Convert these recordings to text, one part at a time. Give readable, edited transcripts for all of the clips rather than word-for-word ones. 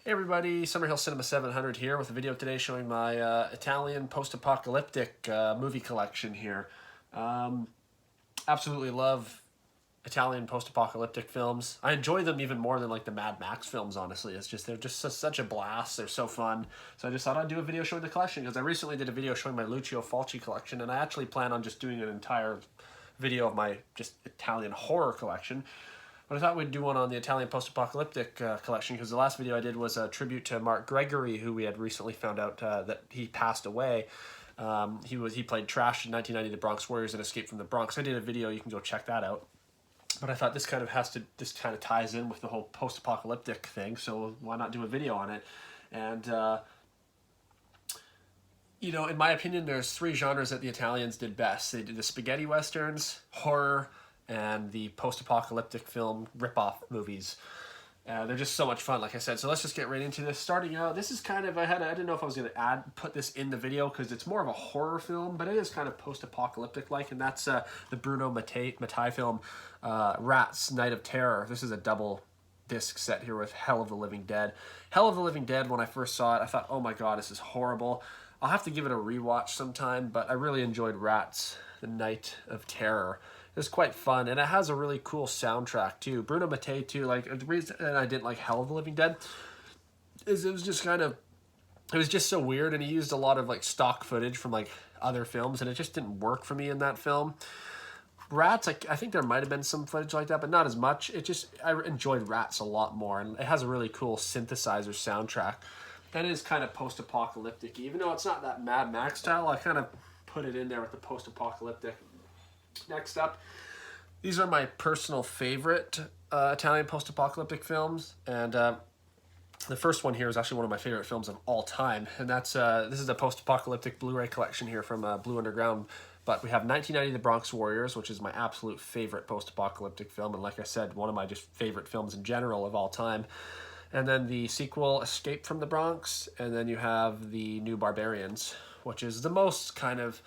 Hey everybody, Summerhill Cinema 700 here with a video today showing my Italian post-apocalyptic movie collection here. Absolutely love Italian post-apocalyptic films. I enjoy them even more than like the Mad Max films, honestly. They're just such a blast. They're so fun. So I just thought I'd do a video showing the collection because I recently did a video showing my Lucio Fulci collection, and I actually plan on just doing an entire video of my just Italian horror collection. But I thought we'd do one on the Italian post-apocalyptic collection because the last video I did was a tribute to Mark Gregory, who we had recently found out that he passed away. He played Trash in 1990, the Bronx Warriors, and Escape from the Bronx. I did a video, you can go check that out. But I thought this kind of ties in with the whole post-apocalyptic thing, so why not do a video on it? And you know, in my opinion, there's three genres that the Italians did best. They did the spaghetti westerns, horror, and the post-apocalyptic film rip-off movies. They're just so much fun, like I said. So let's just get right into this. Starting out, this is kind of, I didn't know if I was going to put this in the video because it's more of a horror film, but it is kind of post-apocalyptic-like, and that's the Bruno Mattei film, Rats, Night of Terror. This is a double disc set here with Hell of the Living Dead. Hell of the Living Dead, when I first saw it, I thought, oh my god, this is horrible. I'll have to give it a rewatch sometime, but I really enjoyed Rats, the Night of Terror. It's quite fun, and it has a really cool soundtrack too. Bruno Mattei too. Like the reason I didn't like Hell of the Living Dead is it was just so weird, and he used a lot of like stock footage from like other films, and it just didn't work for me in that film. Rats, I think there might have been some footage like that, but not as much. I enjoyed Rats a lot more, and it has a really cool synthesizer soundtrack. And it is kind of post-apocalyptic, even though it's not that Mad Max style. I kind of put it in there with the post-apocalyptic. Next up, these are my personal favorite Italian post-apocalyptic films, and the first one here is actually one of my favorite films of all time, and that's this is a post-apocalyptic Blu-ray collection here from Blue Underground. But we have 1990, The Bronx Warriors, which is my absolute favorite post-apocalyptic film, and like I said, one of my just favorite films in general of all time. And then the sequel, Escape from the Bronx, and then you have The New Barbarians, which is the most kind of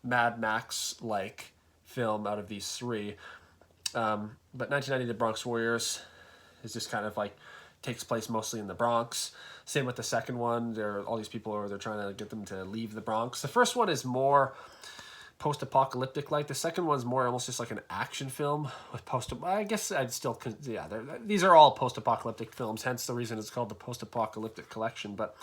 Mad Max-like film out of these three. But 1990, The Bronx Warriors is just kind of like takes place mostly in the Bronx. Same with the second one. All these people they're trying to get them to leave the Bronx. The first one is more post-apocalyptic like. The second one's more almost just like an action film with I guess I'd still, yeah, these are all post-apocalyptic films, hence the reason it's called the post-apocalyptic collection. But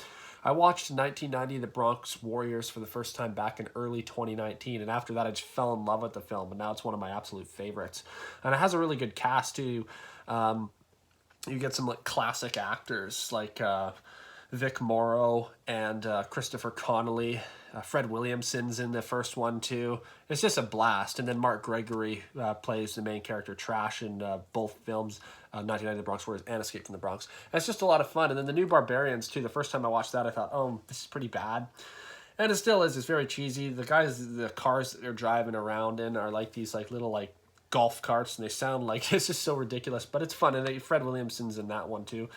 I watched 1990 The Bronx Warriors for the first time back in early 2019, and after that I just fell in love with the film, and now it's one of my absolute favorites. And it has a really good cast too. You get some like classic actors like Vic Morrow and Christopher Connolly. Fred Williamson's in the first one too. It's just a blast. And then Mark Gregory plays the main character Trash in both films, 1990 The Bronx Warriors and Escape from the Bronx. And it's just a lot of fun. And then The New Barbarians too. The first time I watched that I thought, oh, this is pretty bad. And it still is. It's very cheesy. The cars that they're driving around in are like these like little like golf carts, and they sound like it's just so ridiculous. But it's fun. And Fred Williamson's in that one too.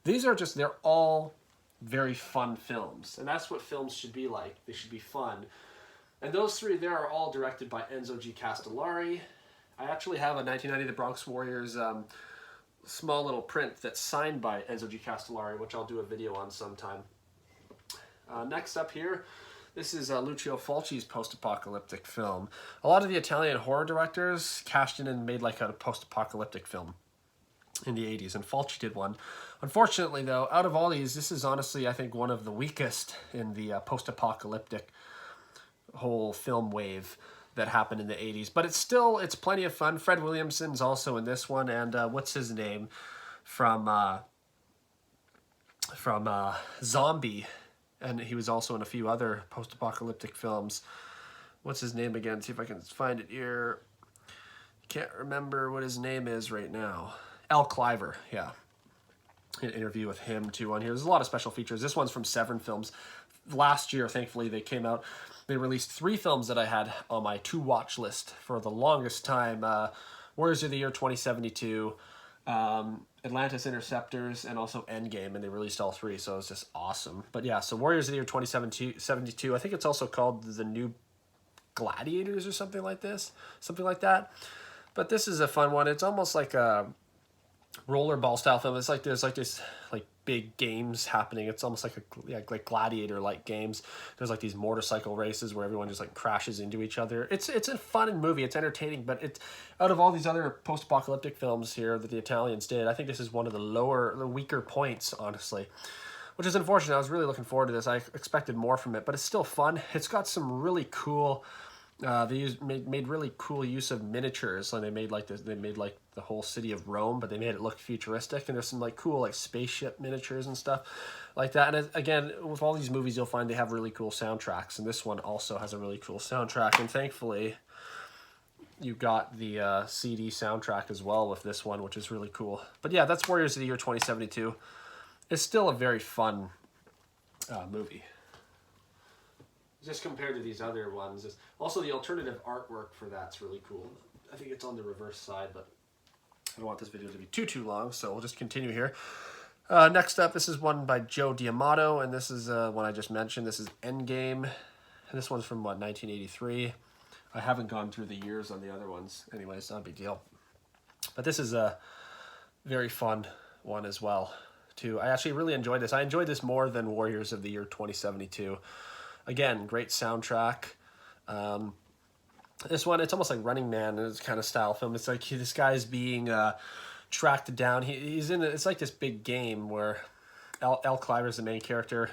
They're all very fun films, and that's what films should be like. They should be fun. And those three there are all directed by Enzo G. Castellari. I actually have a 1990 The Bronx Warriors small little print that's signed by Enzo G. Castellari, which I'll do a video on sometime. Next up here, this is Lucio Fulci's post-apocalyptic film. A lot of the Italian horror directors cashed in and made like a post-apocalyptic film in the 80s, and Fulci did one. Unfortunately, though, out of all these, this is honestly, I think, one of the weakest in the post-apocalyptic whole film wave that happened in the 80s. But it's plenty of fun. Fred Williamson's also in this one, and what's his name from Zombie, and he was also in a few other post-apocalyptic films. What's his name again? See if I can find it here. Can't remember what his name is right now. Al Cliver, yeah. An interview with him too on here. There's a lot of special features. This one's from Seven Films. Last year, thankfully, they came out. They released 3 films that I had on my to-watch list for the longest time. Warriors of the Year 2072, Atlantis Interceptors, and also Endgame, and they released all 3, so it was just awesome. But yeah, so Warriors of the Year 2072, I think it's also called The New Gladiators or something like that. But this is a fun one. It's almost like a rollerball style film. It's like there's like this like big games happening. It's almost like like gladiator like games. There's like these motorcycle races where everyone just like crashes into each other. It's a fun movie. It's entertaining, but it's out of all these other post-apocalyptic films here that the Italians did, I think this is one of the weaker points, honestly. Which is unfortunate. I was really looking forward to this. I expected more from it, but it's still fun. It's got some really cool. Made really cool use of miniatures. And they made like this. They made like the whole city of Rome, but they made it look futuristic. And there's some like cool like spaceship miniatures and stuff like that. And again, with all these movies, you'll find they have really cool soundtracks. And this one also has a really cool soundtrack. And thankfully, you got the CD soundtrack as well with this one, which is really cool. But yeah, that's Warriors of the Year 2072. It's still a very fun movie. Just compared to these other ones. Also, the alternative artwork for that's really cool. I think it's on the reverse side, but I don't want this video to be too long, so we'll just continue here. Next up, this is one by Joe D'Amato, and this is one I just mentioned. This is Endgame, and this one's from, 1983. I haven't gone through the years on the other ones. Anyway, it's not a big deal. But this is a very fun one as well, too. I actually really enjoyed this. I enjoyed this more than Warriors of the Year 2072. Again, great soundtrack. This one, it's almost like Running Man, it's kind of style film. It's like this guy's being tracked down. He's in it's like this big game where Al Cliver's the main character.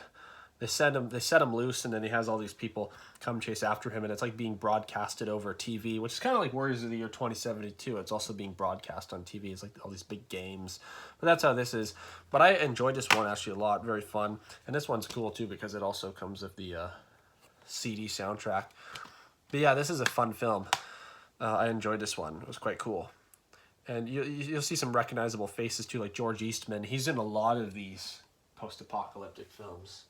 They set him loose, and then he has all these people come chase after him, and it's like being broadcasted over TV, which is kind of like Warriors of the Year 2072. It's also being broadcast on TV. It's like all these big games. But that's how this is. But I enjoyed this one actually a lot. Very fun. And this one's cool too because it also comes with the CD soundtrack. But yeah, this is a fun film. I enjoyed this one. It was quite cool. And you'll see some recognizable faces too, like George Eastman. He's in a lot of these post-apocalyptic films.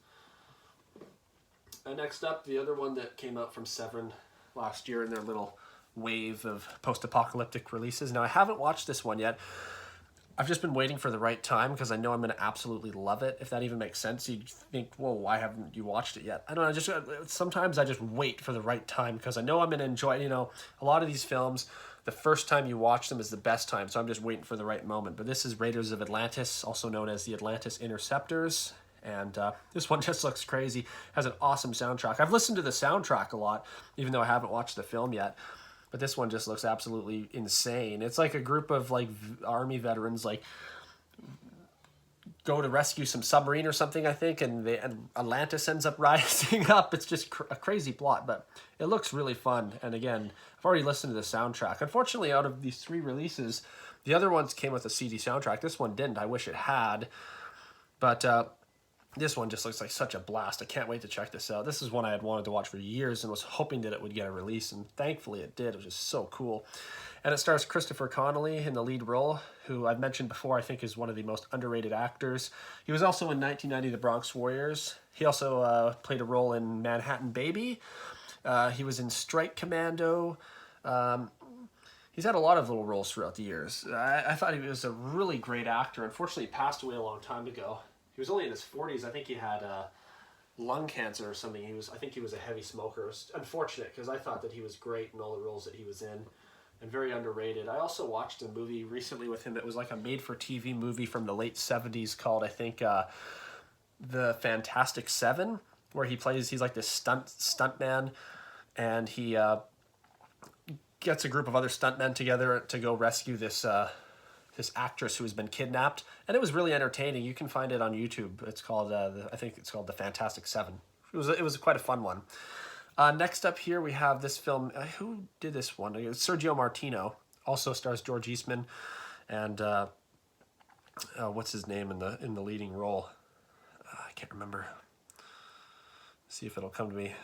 And next up, the other one that came out from Severin last year in their little wave of post-apocalyptic releases. Now, I haven't watched this one yet. I've just been waiting for the right time because I know I'm going to absolutely love it. If that even makes sense, you'd think, whoa, why haven't you watched it yet? I don't know. Sometimes I just wait for the right time because I know I'm going to enjoy it. You know, a lot of these films, the first time you watch them is the best time. So I'm just waiting for the right moment. But this is Raiders of Atlantis, also known as the Atlantis Interceptors. And this one just looks crazy. Has an awesome soundtrack. I've listened to the soundtrack a lot, even though I haven't watched the film yet. But this one just looks absolutely insane. It's like a group of like army veterans like go to rescue some submarine or something, I think, and Atlantis ends up rising up. It's just a crazy plot, but it looks really fun. And again, I've already listened to the soundtrack. Unfortunately, out of these 3 releases, the other ones came with a CD soundtrack. This one didn't. I wish it had. But this one just looks like such a blast. I can't wait to check this out. This is one I had wanted to watch for years and was hoping that it would get a release, and thankfully it did. It was just so cool. And it stars Christopher Connolly in the lead role, who I've mentioned before I think is one of the most underrated actors. He was also in 1990 The Bronx Warriors. He also played a role in Manhattan Baby. He was in Strike Commando. He's had a lot of little roles throughout the years. I thought he was a really great actor. Unfortunately, he passed away a long time ago. He was only in his 40s. I think he had lung cancer or something. I think he was a heavy smoker. It was unfortunate because I thought that he was great in all the roles that he was in and very underrated. I also watched a movie recently with him that was like a made-for-TV movie from the late 70s called, I think, The Fantastic Seven, where he's like this stuntman, and he gets a group of other stuntmen together to go rescue this actress who has been kidnapped, and it was really entertaining. You can find it on YouTube. It's called I think it's called The Fantastic Seven. It was quite a fun one. Next up here we have this film. Who did this one? It's Sergio Martino. Also stars George Eastman, and what's his name in the leading role? I can't remember. See if it'll come to me.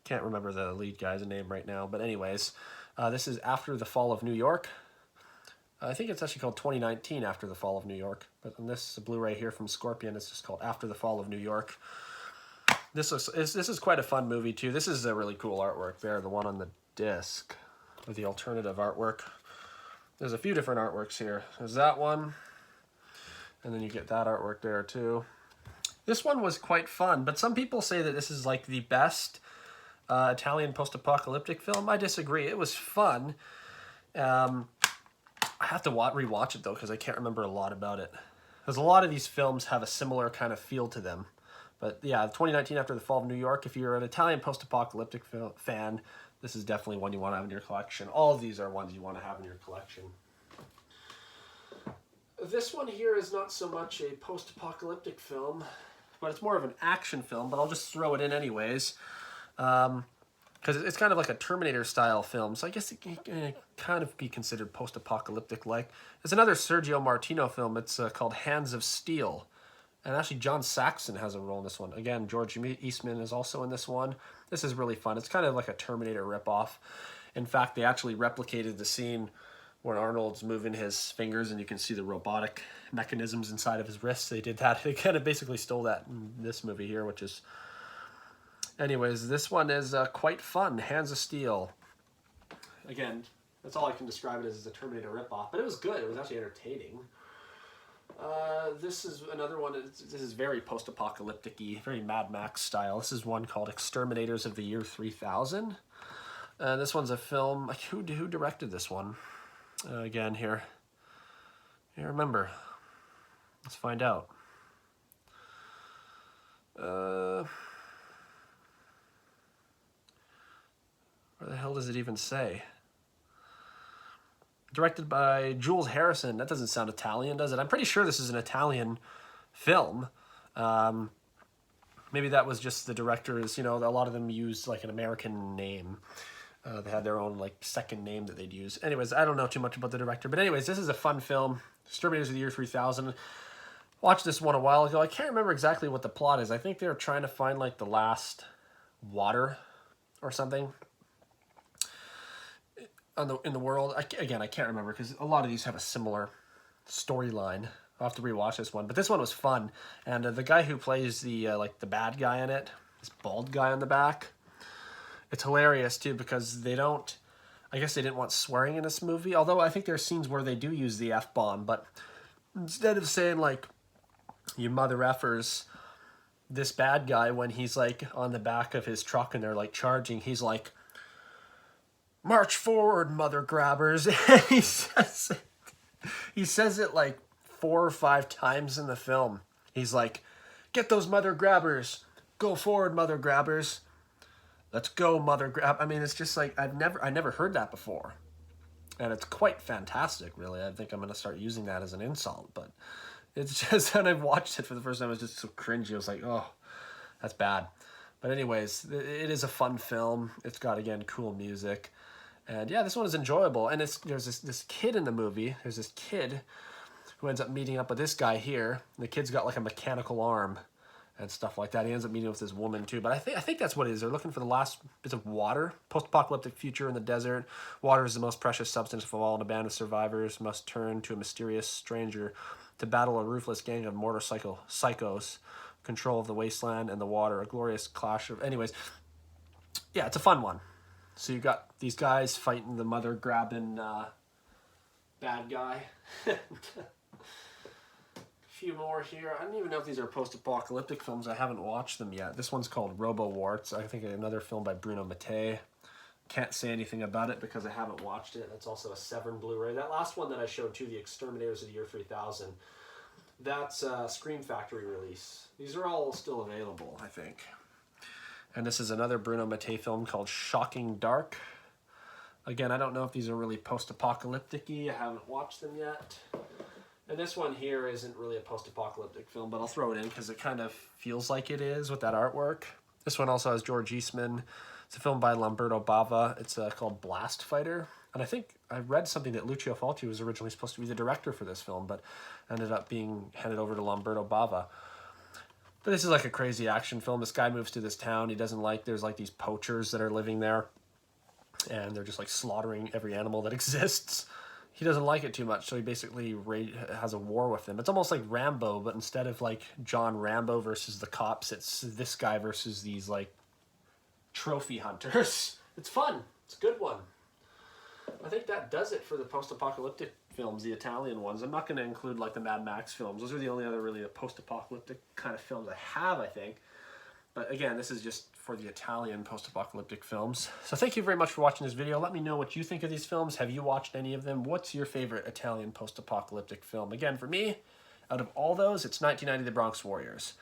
Can't remember the lead guy's name right now, but anyways, this is After the Fall of New York. I think it's actually called 2019 After the Fall of New York, but on this Blu-ray here from Scorpion, it's just called After the Fall of New York. This is quite a fun movie too. This is a really cool artwork there, the one on the disc with the alternative artwork. There's a few different artworks here. There's that one, and then you get that artwork there too. This one was quite fun, but some people say that this is like the best Italian post-apocalyptic film? I disagree. It was fun. I have to rewatch it, though, because I can't remember a lot about it. Because a lot of these films have a similar kind of feel to them. But yeah, 2019 After the Fall of New York, if you're an Italian post-apocalyptic fan, this is definitely one you want to have in your collection. All of these are ones you want to have in your collection. This one here is not so much a post-apocalyptic film, but it's more of an action film, but I'll just throw it in anyways. Because it's kind of like a Terminator-style film, so I guess it can kind of be considered post-apocalyptic-like. It's another Sergio Martino film. It's called Hands of Steel. And actually, John Saxon has a role in this one. Again, George Eastman is also in this one. This is really fun. It's kind of like a Terminator ripoff. In fact, they actually replicated the scene where Arnold's moving his fingers and you can see the robotic mechanisms inside of his wrists. They did that. They kind of basically stole that in this movie here, which is... Anyways, this one is quite fun. Hands of Steel. Again, that's all I can describe it as a Terminator ripoff. But it was good. It was actually entertaining. This is another one. This is very post-apocalyptic-y, very Mad Max style. This is one called Exterminators of the Year 3000. This one's a film. Who directed this one? Again, here. Remember. Let's find out. Where the hell does it even say? Directed by Jules Harrison. That doesn't sound Italian, does it? I'm pretty sure this is an Italian film. Maybe that was just the directors. You know, a lot of them used like an American name. They had their own like second name that they'd use. Anyways, I don't know too much about the director. But anyways, this is a fun film. Exterminators of the Year 3000. Watched this one a while ago. I can't remember exactly what the plot is. I think they were trying to find like the last water or something in the world. Again, I can't remember because a lot of these have a similar storyline. I'll have to rewatch this one. But this one was fun. And the guy who plays the like the bad guy in it, this bald guy on the back, it's hilarious too because they don't... I guess they didn't want swearing in this movie. Although I think there are scenes where they do use the F-bomb. But instead of saying like, you mother effers, this bad guy, when he's like on the back of his truck and they're like charging, he's like, march forward, mother grabbers. And he says it like 4 or 5 times in the film. He's like, get those mother grabbers, go forward, mother grabbers, let's go, mother grab. I mean, it's just like I never heard that before, and it's quite fantastic, really. I think I'm gonna start using that as an insult, but it's just when I've watched it for the first time, it was just so cringy. I was like, oh, that's bad. But anyways, it is a fun film. It's got, again, cool music. And yeah, this one is enjoyable. And there's this kid in the movie. There's this kid who ends up meeting up with this guy here. And the kid's got like a mechanical arm and stuff like that. He ends up meeting with this woman too. But I think that's what it is. They're looking for the last bits of water. Post-apocalyptic future in the desert. Water is the most precious substance of all, and a band of survivors must turn to a mysterious stranger to battle a ruthless gang of motorcycle psychos. Control of the wasteland and the water. A glorious clash of... Anyways, yeah, it's a fun one. So you've got these guys fighting the mother-grabbing bad guy. A few more here. I don't even know if these are post-apocalyptic films. I haven't watched them yet. This one's called Robo-Warts. I think another film by Bruno Mattei. Can't say anything about it because I haven't watched it. That's also a Severn Blu-ray. That last one that I showed too, The Exterminators of the Year 3000, that's a Scream Factory release. These are all still available, I think. And this is another Bruno Mattei film called Shocking Dark. Again, I don't know if these are really post-apocalyptic-y. I haven't watched them yet. And this one here isn't really a post-apocalyptic film, but I'll throw it in because it kind of feels like it is with that artwork. This one also has George Eastman. It's a film by Lamberto Bava. It's called Blast Fighter. And I think I read something that Lucio Fulci was originally supposed to be the director for this film, but ended up being handed over to Lamberto Bava. But this is like a crazy action film. This guy moves to this town. He doesn't like... There's like these poachers that are living there, and they're just like slaughtering every animal that exists. He doesn't like it too much, so he basically has a war with them. It's almost like Rambo, but instead of like John Rambo versus the cops, it's this guy versus these like trophy hunters. It's fun. It's a good one. I think that does it for the post-apocalyptic films, the Italian ones. I'm not going to include like the Mad Max films. Those are the only other really post-apocalyptic kind of films I have, I think. But again, this is just for the Italian post-apocalyptic films. So thank you very much for watching this video. Let me know what you think of these films. Have you watched any of them? What's your favorite Italian post-apocalyptic film? Again, for me, out of all those, it's 1990 The Bronx Warriors.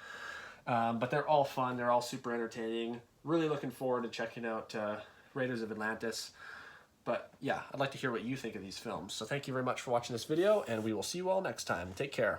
But they're all fun. They're all super entertaining. Really looking forward to checking out Raiders of Atlantis. But yeah, I'd like to hear what you think of these films. So thank you very much for watching this video, and we will see you all next time. Take care.